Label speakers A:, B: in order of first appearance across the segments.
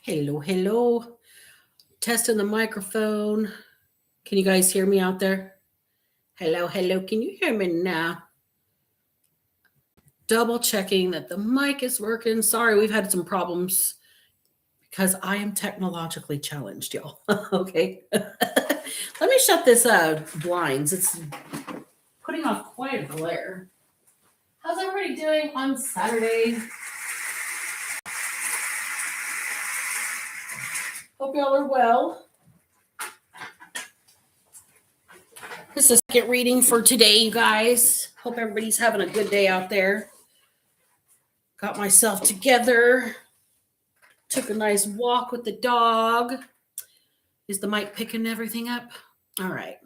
A: Hello, hello. Testing the microphone. Can you guys hear me out there? Hello, hello. Can you hear me now? Double checking that the mic is working. Sorry, we've had some problems because I am technologically challenged, y'all. Okay. Let me shut this blinds. It's putting off quite a glare. How's everybody doing on Saturday? Hope y'all are well. This is the second reading for today, you guys. Hope everybody's having a good day out there. Got myself together. Took a nice walk with the dog. Is the mic picking everything up? All right.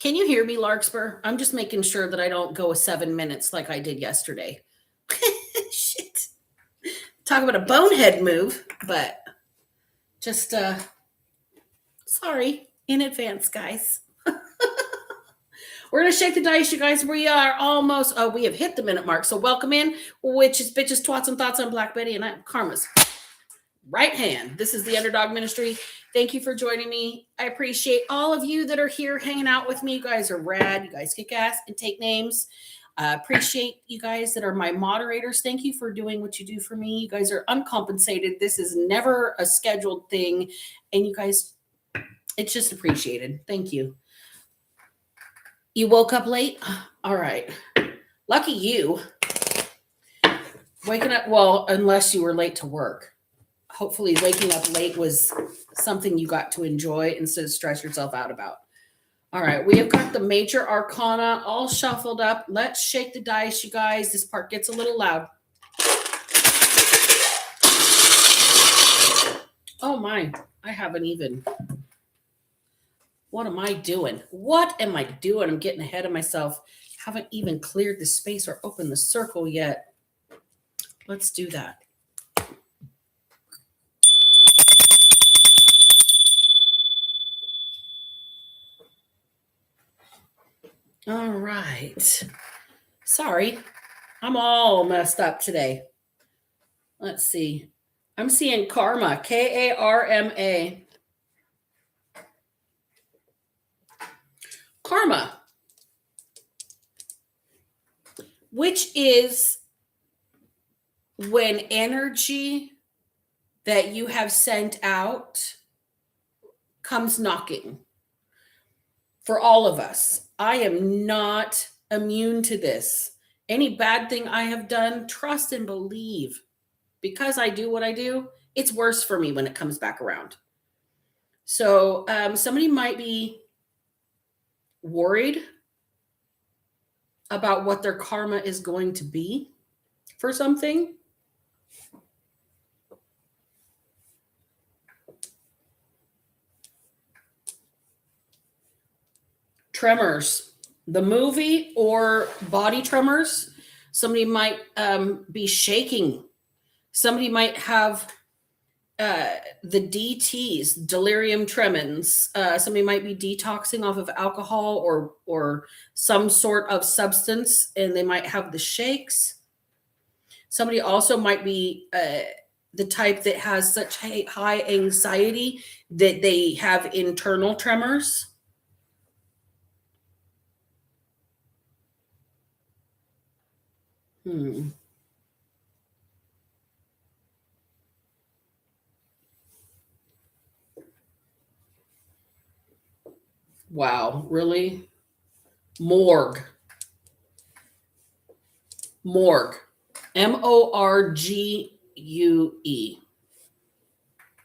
A: Can you hear me, Larkspur? I'm just making sure that I don't go 7 minutes like I did yesterday. Shit. Talk about a bonehead move, but just sorry in advance, guys. We're going to shake the dice, you guys. We are almost, we have hit the minute mark. So welcome in, witches, bitches, twats, and thoughts. I'm Black Betty, and I'm Karma's right hand. This is the Underdog Ministry. Thank you for joining me. I appreciate all of you that are here hanging out with me. You guys are rad. You guys kick ass and take names. Appreciate you guys that are my moderators. Thank you for doing what you do for me. You guys are uncompensated. This is never a scheduled thing. And you guys, it's just appreciated. Thank you. You woke up late? All right. Lucky you. Waking up, well, unless you were late to work. Hopefully waking up late was something you got to enjoy instead of stress yourself out about. All right, we have got the major arcana all shuffled up. Let's shake the dice, you guys. This part gets a little loud. Oh my, I haven't even. What am I doing? What am I doing? I'm getting ahead of myself. Haven't even cleared the space or opened the circle yet. Let's do that. All right. Sorry, I'm all messed up today. Let's see. I'm seeing karma, Karma. Karma, which is when energy that you have sent out comes knocking. For all of us, I am not immune to this. Any bad thing I have done, trust and believe. Because I do what I do, it's worse for me when it comes back around. So somebody might be worried about what their karma is going to be for something. Tremors, the movie or body tremors. Somebody might be shaking. Somebody might have the DTs, delirium tremens. Somebody might be detoxing off of alcohol or some sort of substance, and they might have the shakes. Somebody also might be the type that has such high anxiety that they have internal tremors. Wow, really? Morgue. Morgue.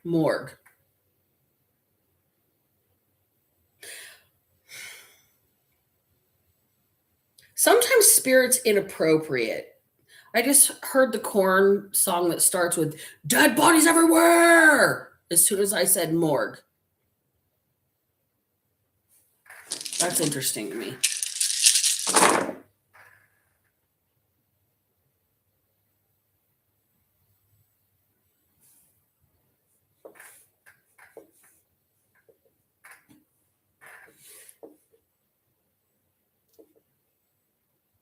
A: Morgue. Sometimes spirit's inappropriate. I just heard the Korn song that starts with "dead bodies everywhere" as soon as I said morgue. That's interesting to me.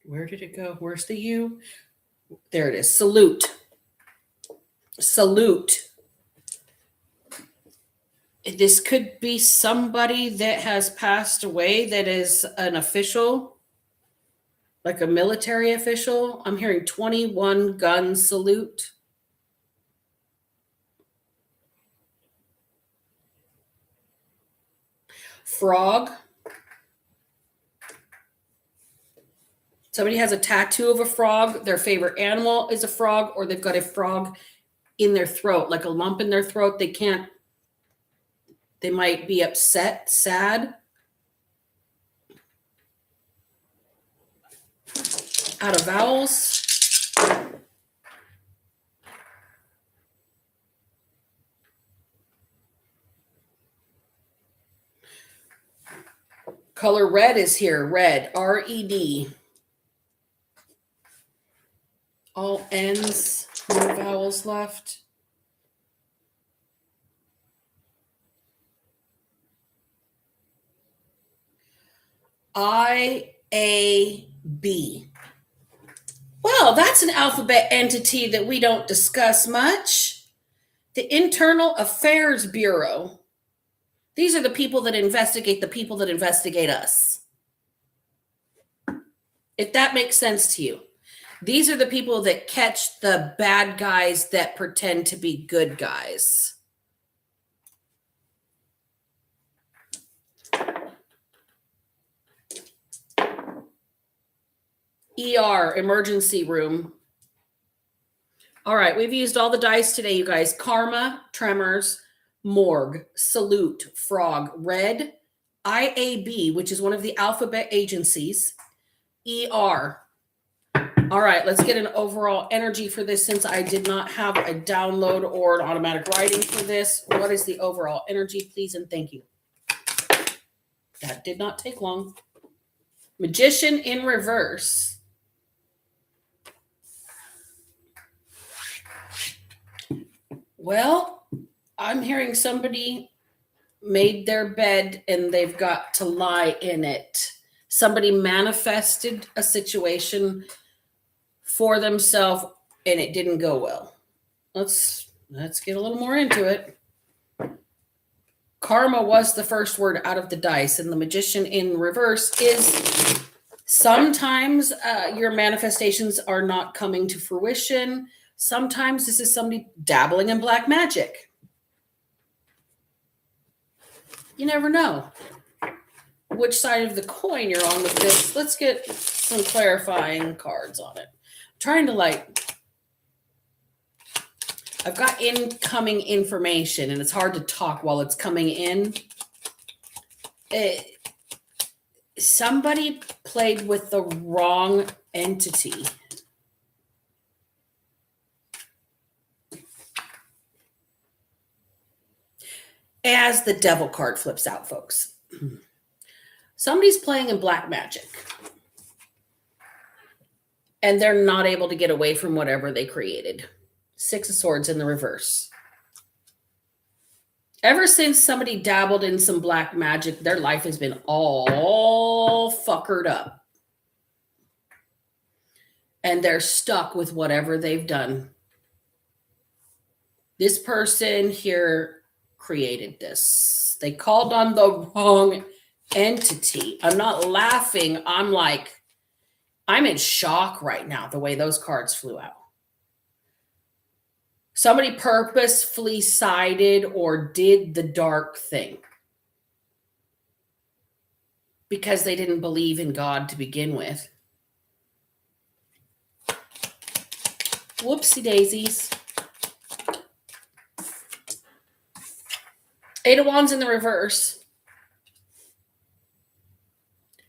A: Where did it go? Where's the U? There it is. Salute. This could be somebody that has passed away that is an official, like a military official. I'm hearing 21 gun salute. Frog. Somebody has a tattoo of a frog. Their favorite animal is a frog, or they've got a frog in their throat, like a lump in their throat. They might be upset, sad. Out of vowels. Color red is here. Red. R-E-D. All N's. No vowels left. I-A-B. Well, that's an alphabet entity that we don't discuss much. The Internal Affairs Bureau. These are the people that investigate the people that investigate us. If that makes sense to you. These are the people that catch the bad guys that pretend to be good guys. ER, emergency room. All right, we've used all the dice today, you guys. Karma, tremors, morgue, salute, frog, red, IAB, which is one of the alphabet agencies, ER. All right, let's get an overall energy for this since I did not have a download or an automatic writing for this. What is the overall energy, please, and thank you. That did not take long. Magician in reverse. Well, I'm hearing somebody made their bed and they've got to lie in it. Somebody manifested a situation for themselves and it didn't go well. Let's get a little more into it. Karma was the first word out of the dice, and the magician in reverse is sometimes your manifestations are not coming to fruition. Sometimes this is somebody dabbling in black magic. You never know which side of the coin you're on with this. Let's get some clarifying cards on it. I'm trying to I've got incoming information and it's hard to talk while it's coming in. Somebody played with the wrong entity. As the devil card flips out, folks. Somebody's playing in black magic. And they're not able to get away from whatever they created. Six of Swords in the reverse. Ever since somebody dabbled in some black magic, their life has been all fuckered up. And they're stuck with whatever they've done. This person here created this. They called on the wrong entity. I'm not laughing. I'm in shock right now, the way those cards flew out. Somebody purposefully sided or did the dark thing because they didn't believe in God to begin with. Whoopsie daisies. Eight of Wands in the reverse.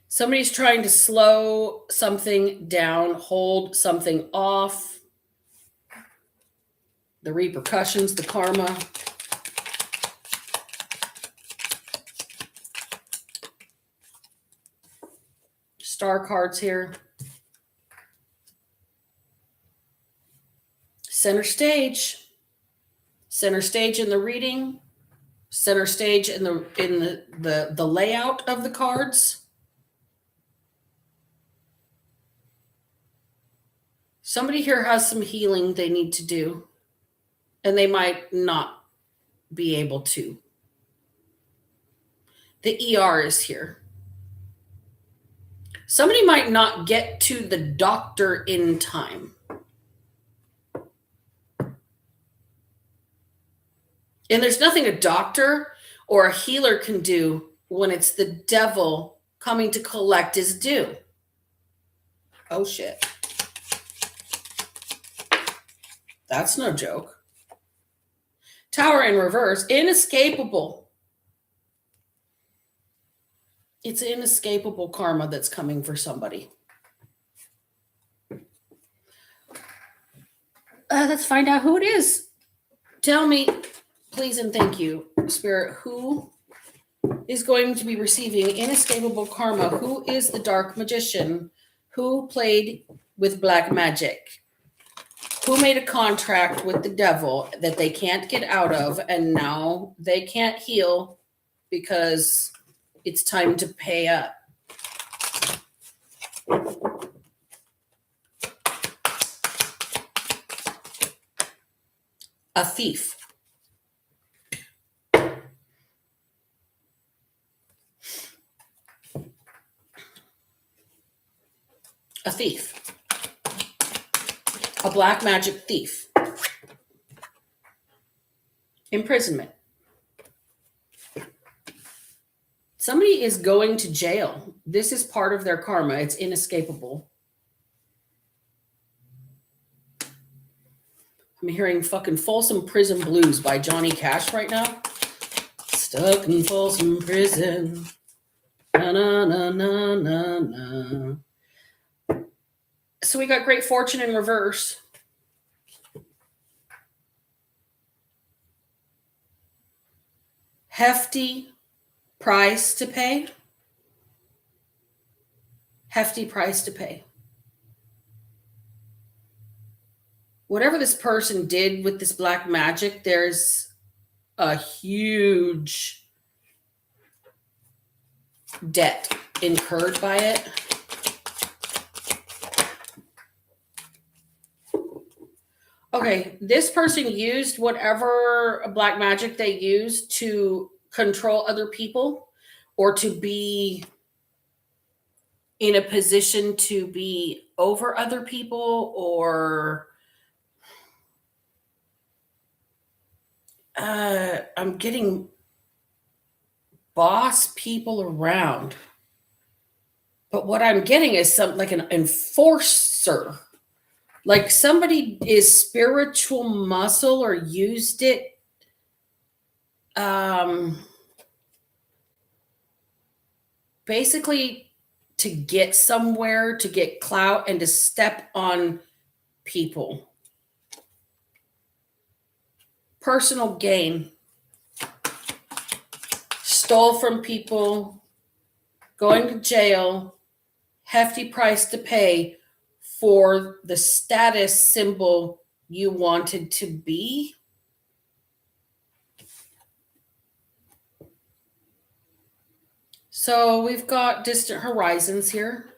A: Somebody's trying to slow something down, hold something off. The repercussions, the karma. Star cards here. Center stage. Center stage in the reading. Center stage in the layout of the cards. Somebody here has some healing they need to do. And they might not be able to. The ER is here. Somebody might not get to the doctor in time. And there's nothing a doctor or a healer can do when it's the devil coming to collect his due. Oh, shit. That's no joke. Tower in reverse, inescapable. It's inescapable karma that's coming for somebody. Let's find out who it is. Tell me, please and thank you, Spirit, who is going to be receiving inescapable karma? Who is the dark magician? Who played with black magic? Who made a contract with the devil that they can't get out of, and now they can't heal because it's time to pay up? A thief. A thief. A black magic thief. Imprisonment. Somebody is going to jail. This is part of their karma. It's inescapable. I'm hearing fucking Folsom Prison Blues by Johnny Cash right now. Stuck in Folsom Prison. Na na na na na na. So we got great fortune in reverse. Hefty price to pay. Hefty price to pay. Whatever this person did with this black magic, there's a huge debt incurred by it. Okay, this person used whatever black magic they used to control other people or to be in a position to be over other people, or I'm getting boss people around. But what I'm getting is something like an enforcer. Like somebody is spiritual muscle or used it basically to get somewhere, to get clout, and to step on people. Personal gain. Stole from people, going to jail, hefty price to pay for the status symbol you wanted to be. So we've got distant horizons here.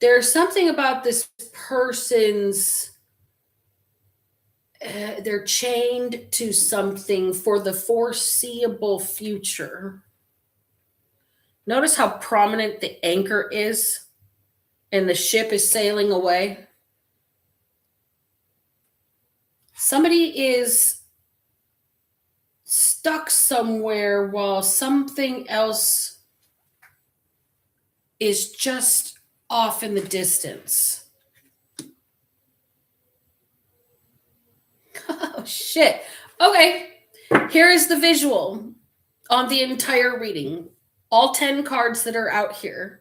A: There's something about this person's, they're chained to something for the foreseeable future. Notice how prominent the anchor is and the ship is sailing away. Somebody is stuck somewhere while something else is just off in the distance. Oh, shit. Okay, here is the visual on the entire reading. All 10 cards that are out here.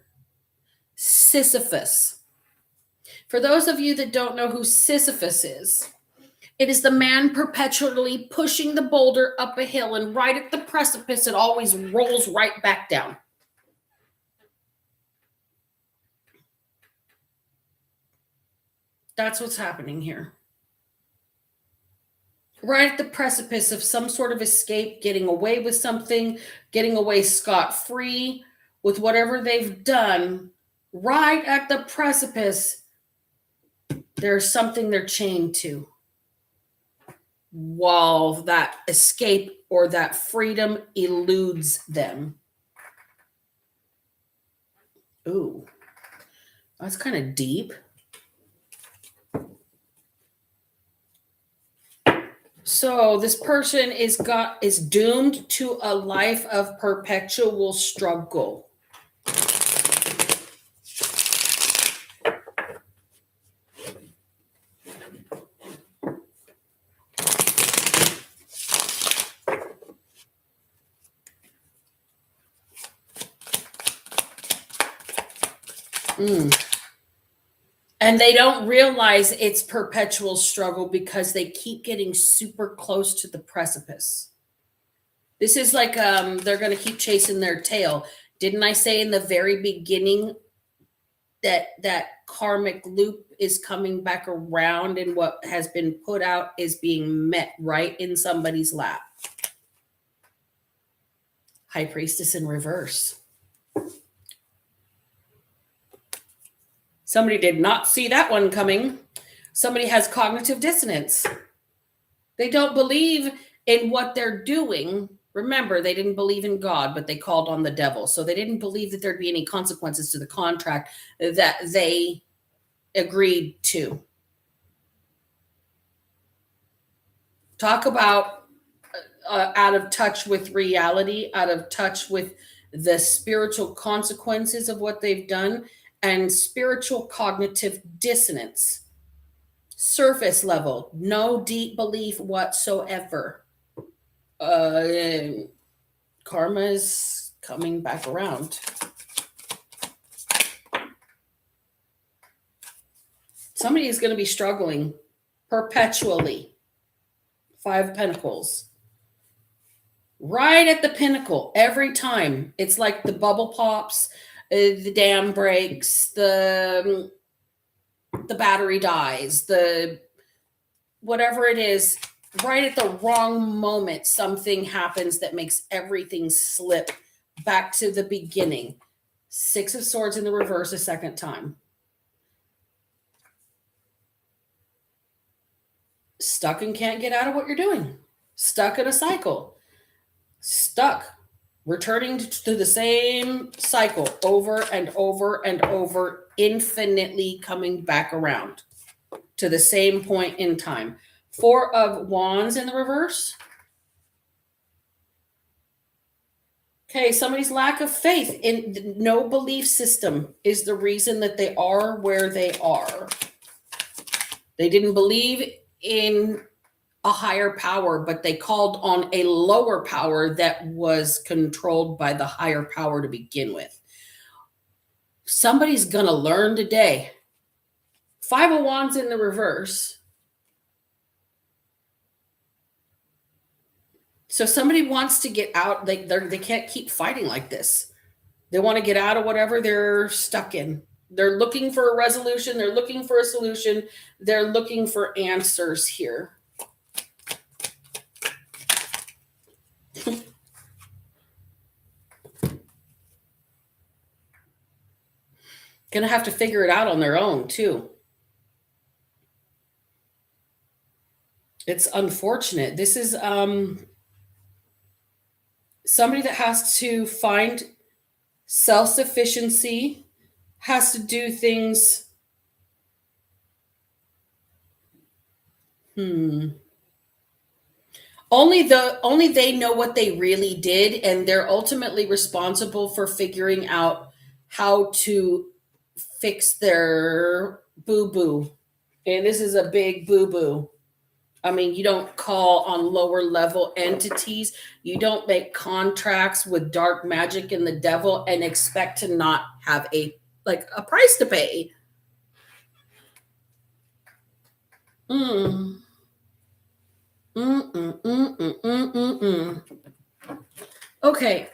A: Sisyphus. For those of you that don't know who Sisyphus is, it is the man perpetually pushing the boulder up a hill, and right at the precipice, it always rolls right back down. That's what's happening here. Right at the precipice of some sort of escape, getting away with something, getting away scot-free with whatever they've done, right at the precipice, there's something they're chained to. while that escape or that freedom eludes them. Ooh, that's kind of deep. So this person is doomed to a life of perpetual struggle. And they don't realize it's perpetual struggle because they keep getting super close to the precipice. This is like they're going to keep chasing their tail. Didn't I say in the very beginning that karmic loop is coming back around, and what has been put out is being met right in somebody's lap? High Priestess in reverse. Somebody did not see that one coming. Somebody has cognitive dissonance. They don't believe in what they're doing. Remember, they didn't believe in God, but they called on the devil. So they didn't believe that there'd be any consequences to the contract that they agreed to. Talk about out of touch with reality, out of touch with the spiritual consequences of what they've done, and spiritual cognitive dissonance. Surface level, no deep belief whatsoever. Karma is coming back around. Somebody is going to be struggling perpetually. 5 of Pentacles. Right at the pinnacle every time. It's like the bubble pops, the dam breaks, the battery dies, the whatever it is, right at the wrong moment, something happens that makes everything slip back to the beginning. 6 of Swords in the reverse a second time. Stuck and can't get out of what you're doing. Stuck in a cycle. Stuck. Returning to the same cycle over and over and over, infinitely coming back around to the same point in time. 4 of Wands in the reverse. Okay, somebody's lack of faith in no belief system is the reason that they are where they are. They didn't believe in a higher power, but they called on a lower power that was controlled by the higher power to begin with. Somebody's going to learn today. 5 of Wands in the reverse. So somebody wants to get out. They can't keep fighting like this. They want to get out of whatever they're stuck in. They're looking for a resolution. They're looking for a solution. They're looking for answers here. Gonna have to figure it out on their own too. It's unfortunate. This is somebody that has to find self-sufficiency, has to do things. Only they know what they really did, and they're ultimately responsible for figuring out how to fix their boo-boo. And this is a big boo-boo. I mean, you don't call on lower level entities. You don't make contracts with dark magic and the devil and expect to not have a price to pay. Okay.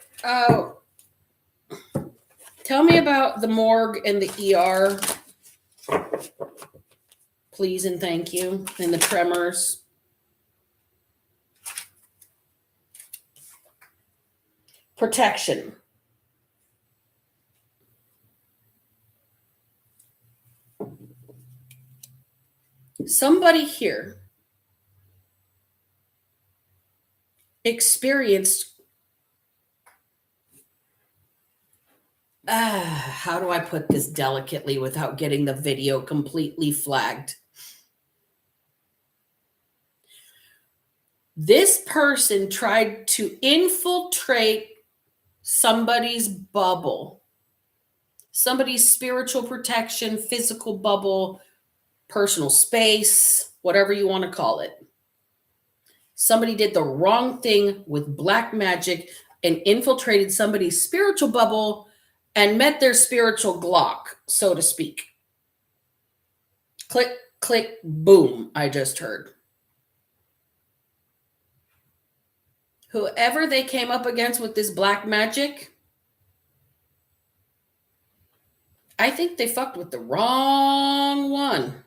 A: Tell me about the morgue and the ER. Please and thank you. And the tremors. Protection. Somebody here experienced, how do I put this delicately without getting the video completely flagged? This person tried to infiltrate somebody's bubble, somebody's spiritual protection, physical bubble, personal space, whatever you want to call it. Somebody did the wrong thing with black magic and infiltrated somebody's spiritual bubble and met their spiritual Glock, so to speak. Click, click, boom, I just heard. Whoever they came up against with this black magic, I think they fucked with the wrong one.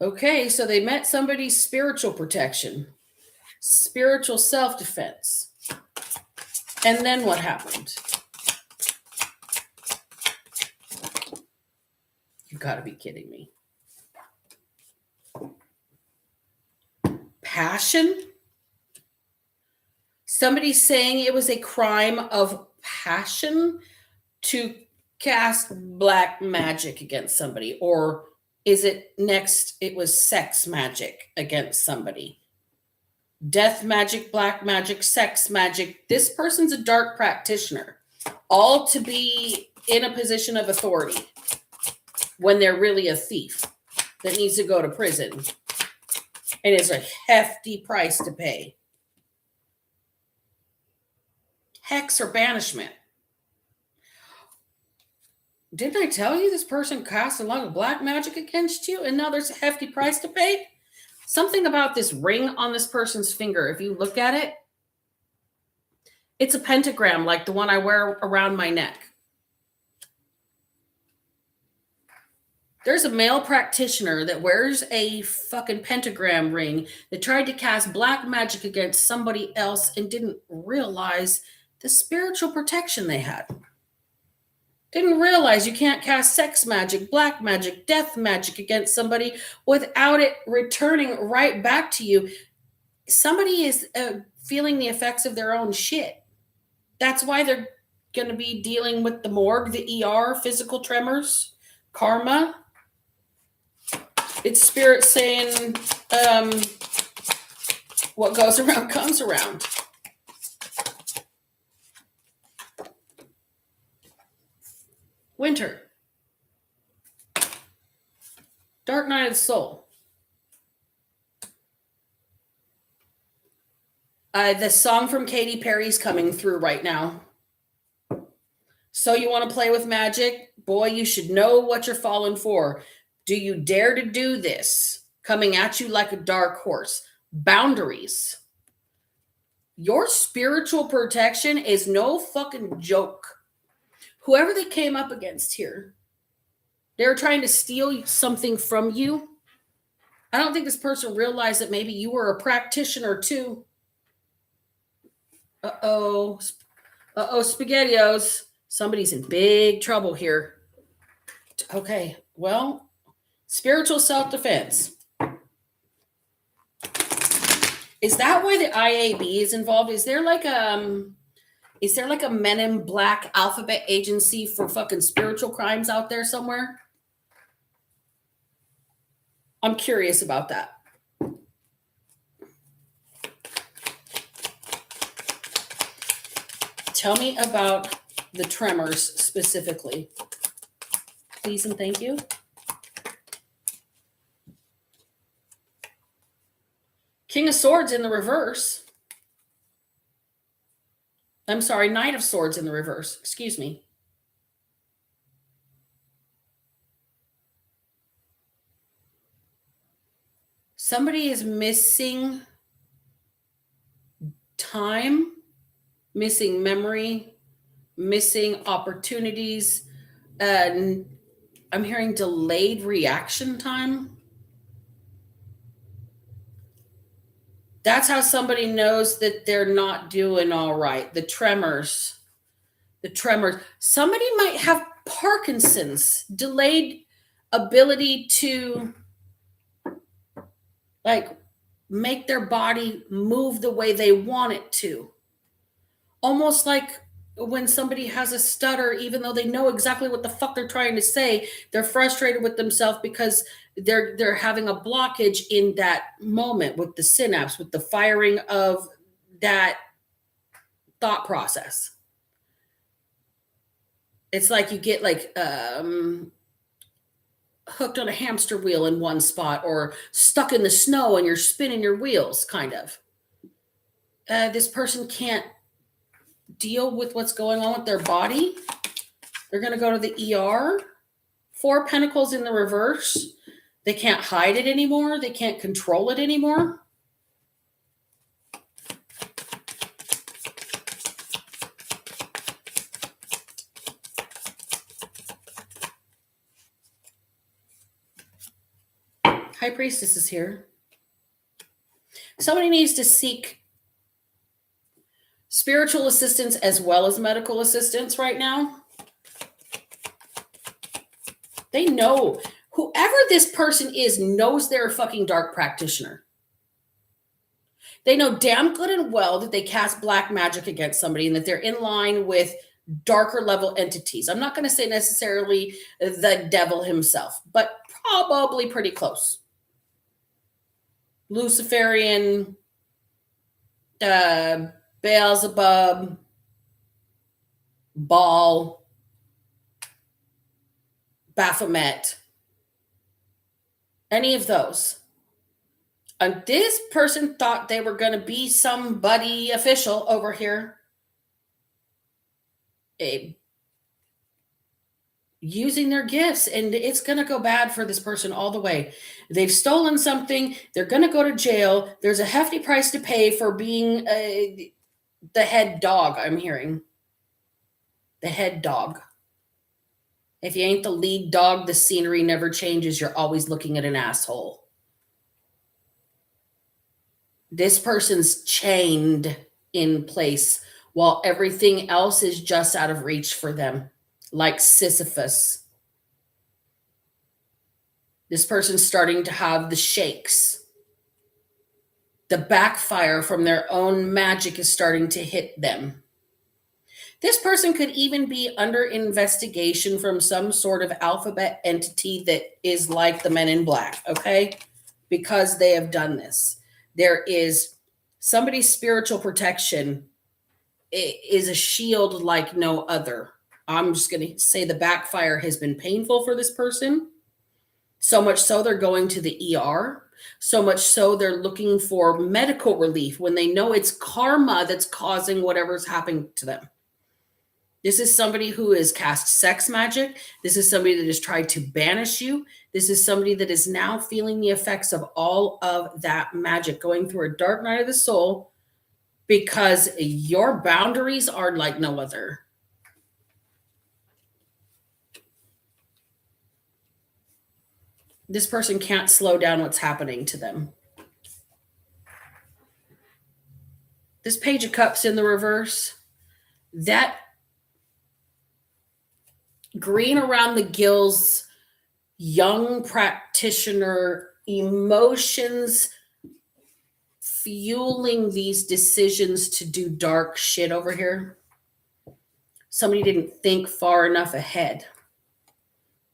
A: Okay, so they met somebody's spiritual protection, spiritual self-defense. And then what happened? You gotta be kidding me. Passion? Somebody's saying it was a crime of passion to cast black magic against somebody, or is it next it was sex magic against somebody? Death magic, black magic, sex magic. This person's a dark practitioner, all to be in a position of authority when they're really a thief that needs to go to prison. And it's a hefty price to pay. Hex or banishment. Didn't I tell you this person cast a lot of black magic against you and now there's a hefty price to pay? Something about this ring on this person's finger, if you look at it, it's a pentagram like the one I wear around my neck. There's a male practitioner that wears a fucking pentagram ring that tried to cast black magic against somebody else and didn't realize the spiritual protection they had. Didn't realize you can't cast sex magic, black magic, death magic against somebody without it returning right back to you. Somebody is feeling the effects of their own shit. That's why they're going to be dealing with the morgue, the ER, physical tremors, karma. It's spirit saying, what goes around comes around. Winter. Dark Night of the Soul. The song from Katy Perry's coming through right now. So you want to play with magic? Boy, you should know what you're falling for. Do you dare to do this? Coming at you like a dark horse. Boundaries. Your spiritual protection is no fucking joke. Whoever they came up against here, they're trying to steal something from you. I don't think this person realized that maybe you were a practitioner too. Uh-oh. Uh-oh, SpaghettiOs. Somebody's in big trouble here. Okay, well, spiritual self-defense. Is that why the IAB is involved? Is there like a Men in Black alphabet agency for fucking spiritual crimes out there somewhere? I'm curious about that. Tell me about the tremors specifically. Please and thank you. King of Swords in the reverse. I'm sorry, Knight of Swords in the reverse. Excuse me. Somebody is missing time, missing memory, missing opportunities. And I'm hearing delayed reaction time. That's how somebody knows that they're not doing all right. The tremors. Somebody might have Parkinson's, delayed ability to, like, make their body move the way they want it to. Almost like when somebody has a stutter, even though they know exactly what the fuck they're trying to say, they're frustrated with themselves because they're having a blockage in that moment with the synapse, with the firing of that thought process. It's like you get like hooked on a hamster wheel in one spot, or stuck in the snow and you're spinning your wheels, kind of. This person can't deal with what's going on with their body. They're going to go to the ER. 4 Pentacles in the reverse. They can't hide it anymore. They can't control it anymore. High Priestess is here. Somebody needs to seek spiritual assistance as well as medical assistance right now. They know, whoever this person is knows they're a fucking dark practitioner. They know damn good and well that they cast black magic against somebody and that they're in line with darker level entities. I'm not going to say necessarily the devil himself, but probably pretty close. Luciferian, Beelzebub, Baal, Baphomet, any of those. And this person thought they were going to be somebody official over here, using their gifts, and it's going to go bad for this person all the way. They've stolen something. They're going to go to jail. There's a hefty price to pay for being the head dog, I'm hearing. The head dog. If you ain't the lead dog, the scenery never changes. You're always looking at an asshole. This person's chained in place while everything else is just out of reach for them. Like Sisyphus. This person's starting to have the shakes. The backfire from their own magic is starting to hit them. This person could even be under investigation from some sort of alphabet entity that is like the Men in Black, okay? Because they have done this. There is somebody's spiritual protection. It is a shield like no other. I'm just going to say the backfire has been painful for this person. So much so they're going to the ER. So much so they're looking for medical relief when they know it's karma that's causing whatever's happening to them. This is somebody who has cast sex magic. This is somebody that has tried to banish you. This is somebody that is now feeling the effects of all of that magic, going through a dark night of the soul because your boundaries are like no other. This person can't slow down what's happening to them. This Page of Cups in the reverse, that green around the gills, young practitioner, emotions fueling these decisions to do dark shit over here. Somebody didn't think far enough ahead.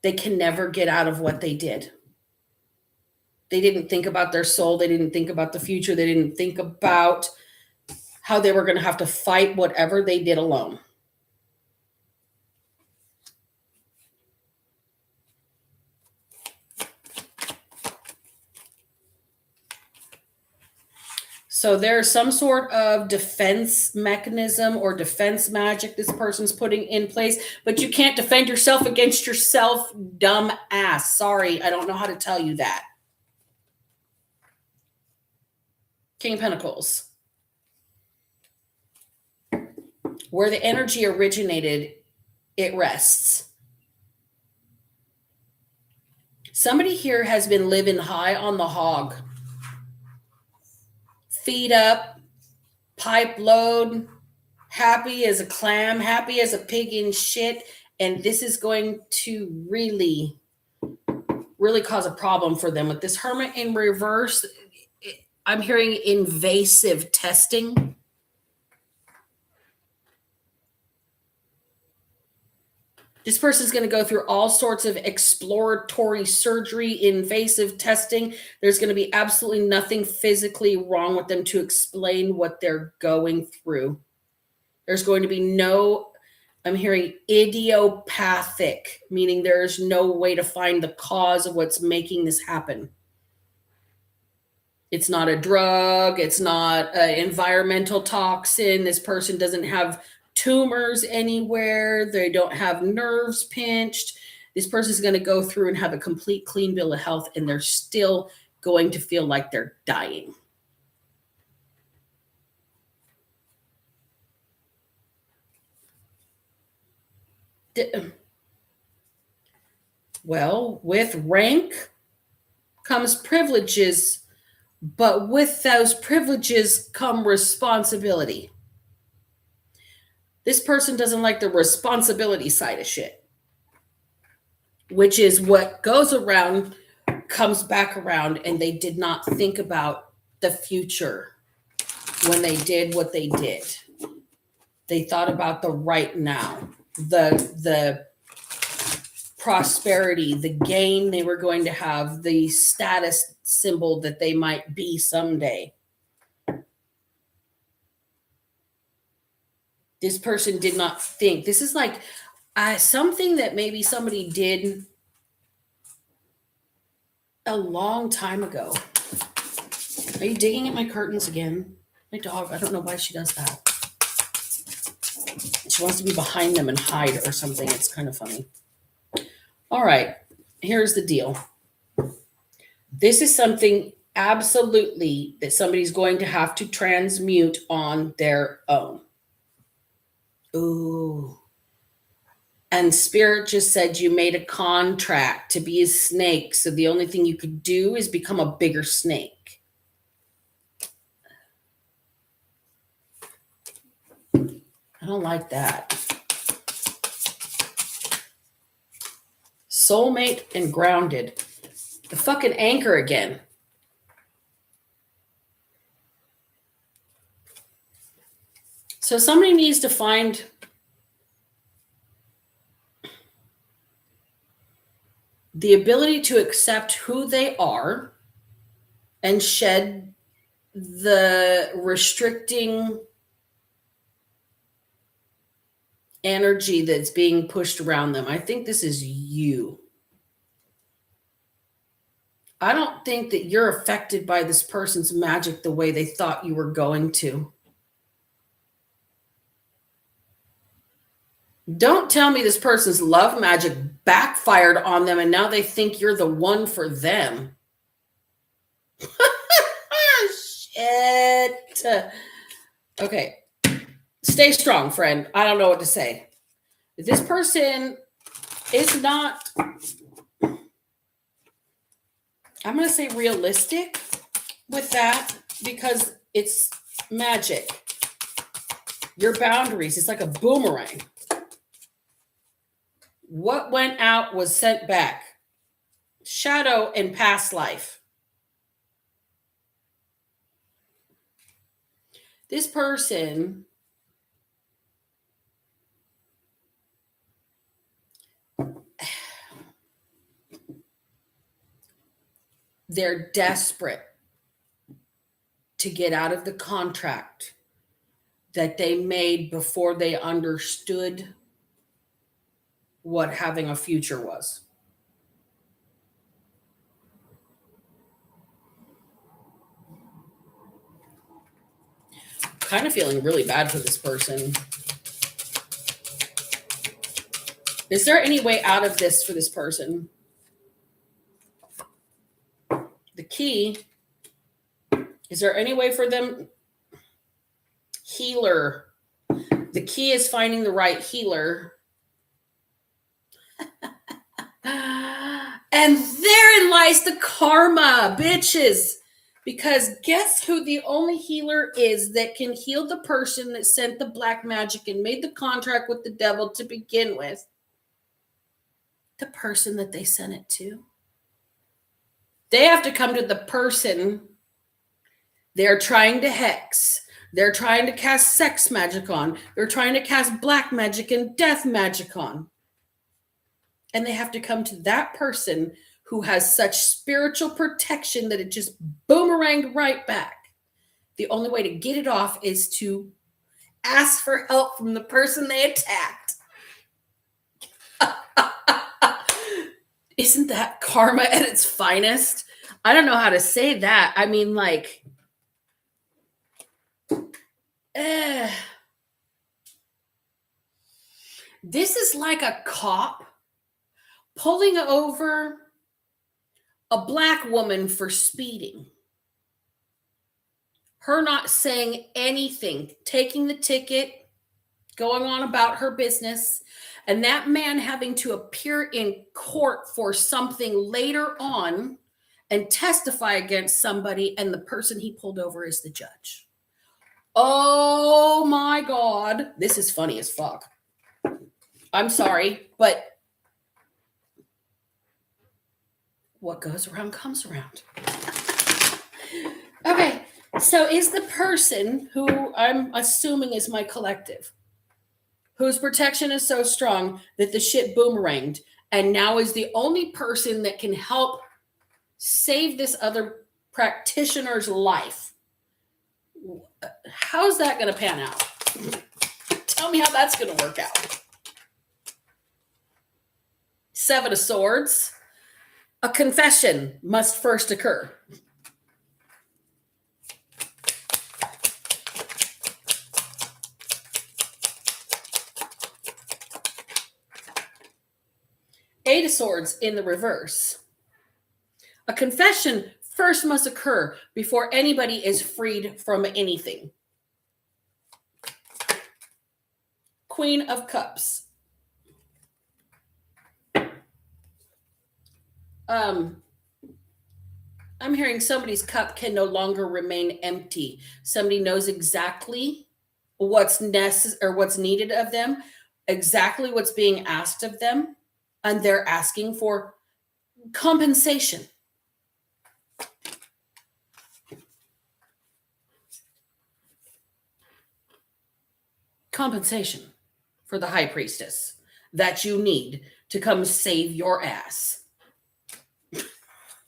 A: They can never get out of what they did. They didn't think about their soul. They didn't think about the future. They didn't think about how they were going to have to fight whatever they did alone. So there's some sort of defense mechanism or defense magic this person's putting in place, but you can't defend yourself against yourself, dumb ass. Sorry, I don't know how to tell you that. King of Pentacles. Where the energy originated, it rests. Somebody here has been living high on the hog. Feet up, pipe load, happy as a clam, happy as a pig in shit. And this is going to really cause a problem for them. With this Hermit in reverse, I'm hearing invasive testing. This person's going to go through all sorts of exploratory surgery, invasive testing. There's going to be absolutely nothing physically wrong with them to explain what they're going through. There's going to be no, I'm hearing idiopathic, meaning there's no way to find the cause of what's making this happen. It's not a drug. It's not an environmental toxin. This person doesn't have tumors anywhere. They don't have nerves pinched. This person is going to go through and have a complete clean bill of health, and they're still going to feel like they're dying. Well, with rank comes privileges, but with those privileges come responsibility. This person doesn't like the responsibility side of shit, which is what goes around comes back around, and they did not think about the future when they did what they did. They thought about the right now, the prosperity, the gain they were going to have, the status symbol that they might be someday. This person did not think. This is like something that maybe somebody did a long time ago. Are you digging at my curtains again? My dog, I don't know why she does that. She wants to be behind them and hide or something. It's kind of funny. All right, here's the deal. This is something absolutely that somebody's going to have to transmute on their own. Ooh. And Spirit just said you made a contract to be a snake. So the only thing you could do is become a bigger snake. I don't like that. Soulmate and grounded. The fucking anchor again. So somebody needs to find the ability to accept who they are and shed the restricting energy that's being pushed around them. I think this is you. I don't think that you're affected by this person's magic the way they thought you were going to. Don't tell me this person's love magic backfired on them and now they think you're the one for them. Shit. Okay. Stay strong, friend. I don't know what to say. This person is not, I'm going to say realistic with that because it's magic. Your boundaries, it's like a boomerang. What went out was sent back. Shadow and past life. This person they're desperate to get out of the contract that they made before they understood what having a future was. Kind of feeling really bad for this person. Is there any way out of this for this person? The key, is there any way for them? Healer. The key is finding the right healer. And therein lies the karma, bitches. Because guess who the only healer is that can heal the person that sent the black magic and made the contract with the devil to begin with? The person that they sent it to. They have to come to the person They're trying to hex. They're trying to cast sex magic on. They're trying to cast black magic and death magic on. And they have to come to that person who has such spiritual protection that it just boomeranged right back. The only way to get it off is to ask for help from the person they attacked. Isn't that karma at its finest? I don't know how to say that. I mean, like, this is like a cop pulling over a black woman for speeding. Her not saying anything, taking the ticket, going on about her business, and that man having to appear in court for something later on and testify against somebody, and the person he pulled over is the judge. Oh my God. This is funny as fuck. I'm sorry, but what goes around comes around. Okay, so is the person who I'm assuming is my collective, whose protection is so strong that the shit boomeranged and now is the only person that can help save this other practitioner's life. How's that going to pan out? Tell me how that's going to work out. 7 of Swords. A confession must first occur. Eight of Swords in the reverse. A confession first must occur before anybody is freed from anything. Queen of Cups. I'm hearing somebody's cup can no longer remain empty. Somebody knows exactly what's necessary or what's needed of them, exactly what's being asked of them, and they're asking for compensation. Compensation for the high priestess that you need to come save your ass.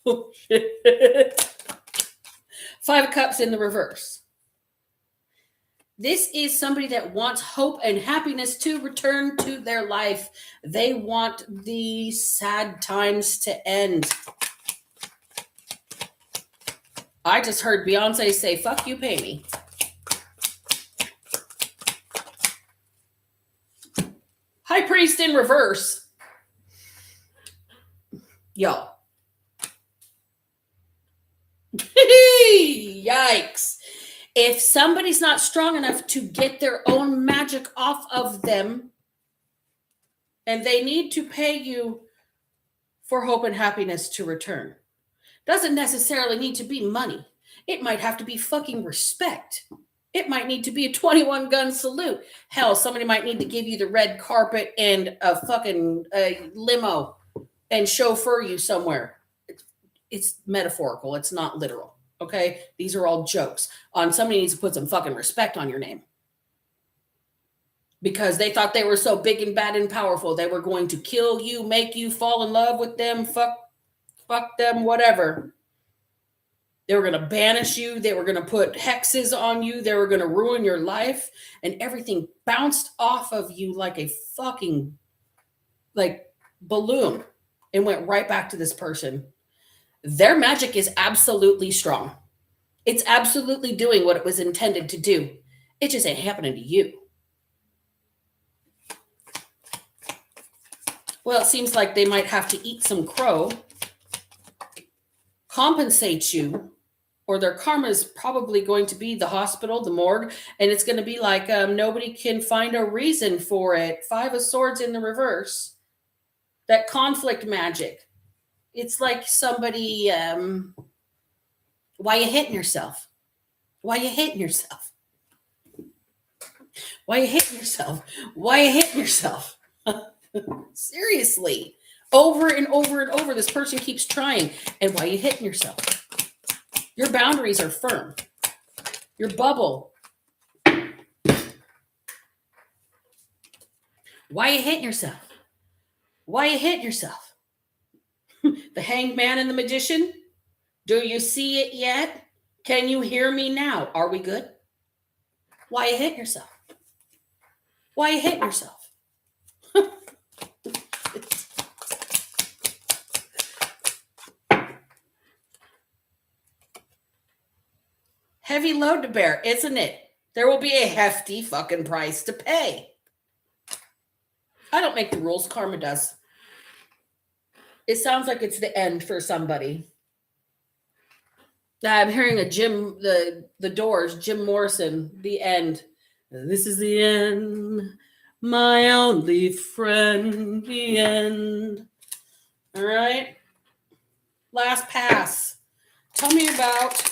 A: Oh, shit. 5 of Cups in the reverse. This is somebody that wants hope and happiness to return to their life. They want the sad times to end. I just heard Beyonce say, "Fuck you, pay me." High Priest in reverse. Y'all. Yikes. If somebody's not strong enough to get their own magic off of them, and they need to pay you for hope and happiness to return, doesn't necessarily need to be money. It might have to be fucking respect. It might need to be a 21 gun salute. Hell, somebody might need to give you the red carpet and a fucking limo and chauffeur you somewhere. It's metaphorical. It's not literal. Okay? These are all jokes. Somebody needs to put some fucking respect on your name. Because they thought they were so big and bad and powerful. They were going to kill you, make you fall in love with them, fuck them, whatever. They were going to banish you. They were going to put hexes on you. They were going to ruin your life. And everything bounced off of you like a fucking balloon and went right back to this person. Their magic is absolutely strong. It's absolutely doing what it was intended to do. It just ain't happening to you. Well, it seems like they might have to eat some crow, compensate you, or their karma is probably going to be the hospital, the morgue, and it's going to be like nobody can find a reason for it. 5 of Swords in the reverse. That conflict magic. It's like somebody, why you hitting yourself? Why you hitting yourself? Why you hitting yourself? Why you hitting yourself? Seriously. Over and over and over, this person keeps trying. And why you hitting yourself? Your boundaries are firm. Your bubble. Why are you hitting yourself? Why are you hitting yourself? The Hanged Man and the Magician? Do you see it yet? Can you hear me now? Are we good? Why are you hitting yourself? Why are you hitting yourself? Heavy load to bear, isn't it? There will be a hefty fucking price to pay. I don't make the rules. Karma does. It sounds like it's the end for somebody. I'm hearing a Jim, the Doors, Jim Morrison, the end. This is the end, my only friend, the end. All right. Last pass. Tell me about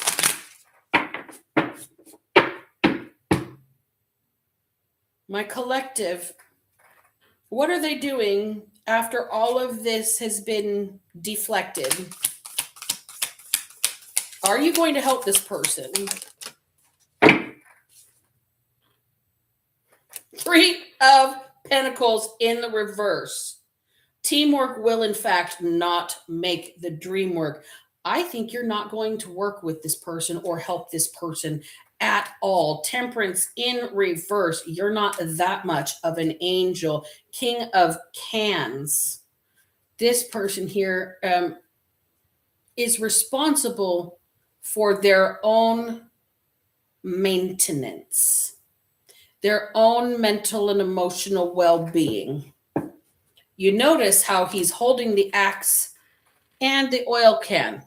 A: my collective. What are they doing after all of this has been deflected? Are you going to help this person? 3 of Pentacles in the reverse. Teamwork will, in fact, not make the dream work. I think you're not going to work with this person or help this person at all. Temperance in reverse. You're not that much of an angel. King of Cans. This person here is responsible for their own maintenance, their own mental and emotional well-being. You notice how he's holding the axe and the oil can.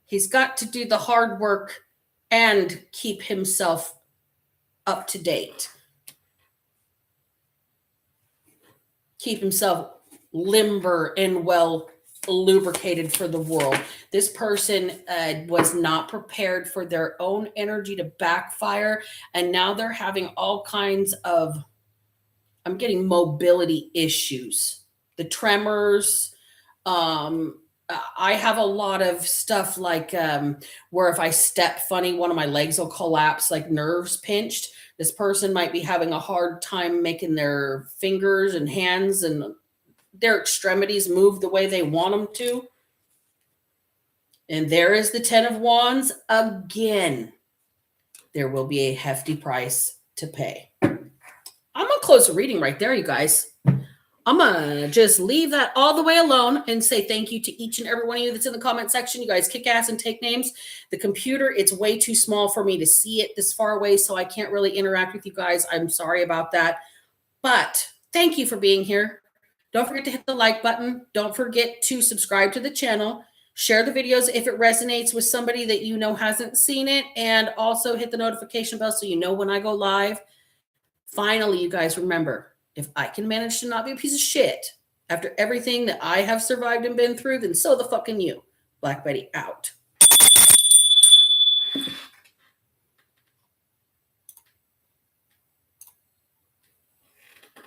A: He's got to do the hard work and keep himself up to date. Keep himself limber and well lubricated for the world. This person was not prepared for their own energy to backfire, and now they're having all kinds of, I'm getting mobility issues, the tremors. I have a lot of stuff like where if I step funny, one of my legs will collapse, like nerves pinched. This person might be having a hard time making their fingers and hands and their extremities move the way they want them to. And there is the 10 of Wands again. There will be a hefty price to pay. I'm going to close the reading right there, you guys. I'm going to just leave that all the way alone and say thank you to each and every one of you that's in the comment section. You guys kick ass and take names. The computer, it's way too small for me to see it this far away, so I can't really interact with you guys. I'm sorry about that. But thank you for being here. Don't forget to hit the like button. Don't forget to subscribe to the channel. Share the videos if it resonates with somebody that you know hasn't seen it. And also hit the notification bell so you know when I go live. Finally, you guys, remember, if I can manage to not be a piece of shit after everything that I have survived and been through, then so the fuck can you. Black Betty out.